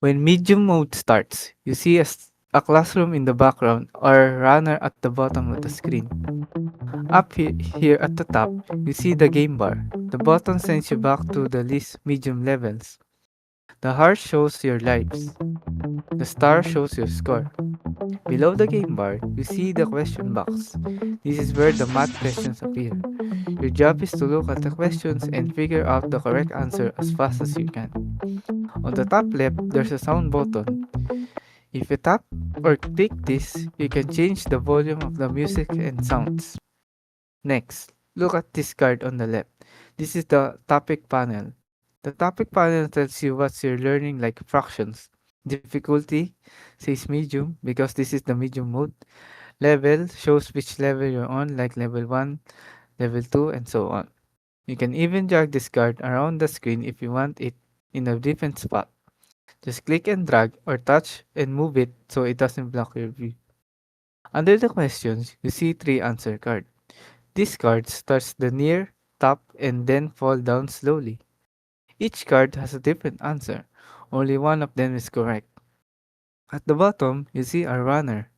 When medium mode starts, you see a classroom in the background or runner at the bottom of the screen. Here at the top, you see the game bar. The button sends you back to the least medium levels. The heart shows your lives. The star shows your score. Below the game bar, you see the question box. This is where the math questions appear. Your job is to look at the questions and figure out the correct answer as fast as you can. On the top left, there's a sound button. If you tap or click this, you can change the volume of the music and sounds. Next, look at this card on the left. This is the topic panel. The topic panel tells you what you're learning, like fractions. Difficulty says medium because this is the medium mode. Level shows which level you're on, like level 1, level 2, and so on. You can even drag this card around the screen if you want it in a different spot. Just click and drag or touch and move it so it doesn't block your view. Under the questions, you see three answer cards. This card starts the near, top, and then fall down slowly. Each card has a different answer. Only one of them is correct. At the bottom, you see a runner.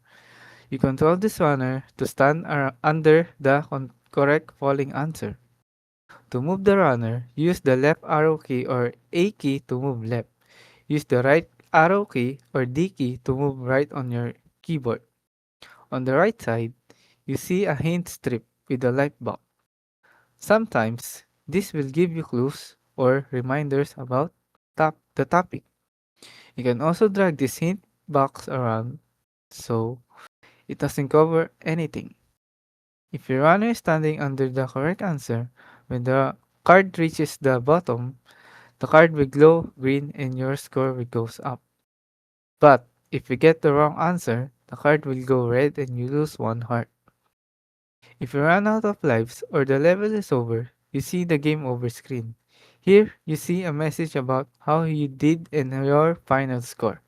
You control this runner to stand under the correct falling answer. To move the runner, use the left arrow key or A key to move left. Use the right arrow key or D key to move right on your keyboard. On the right side, you see a hint strip with a light bulb. Sometimes, this will give you clues or reminders about the topic. You can also drag this hint box around so it doesn't cover anything. If your runner is standing under the correct answer, when the card reaches the bottom, the card will glow green and your score will goes up. But if you get the wrong answer, the card will go red and you lose one heart. If you run out of lives or the level is over, you see the game over screen. Here, you see a message about how you did and your final score.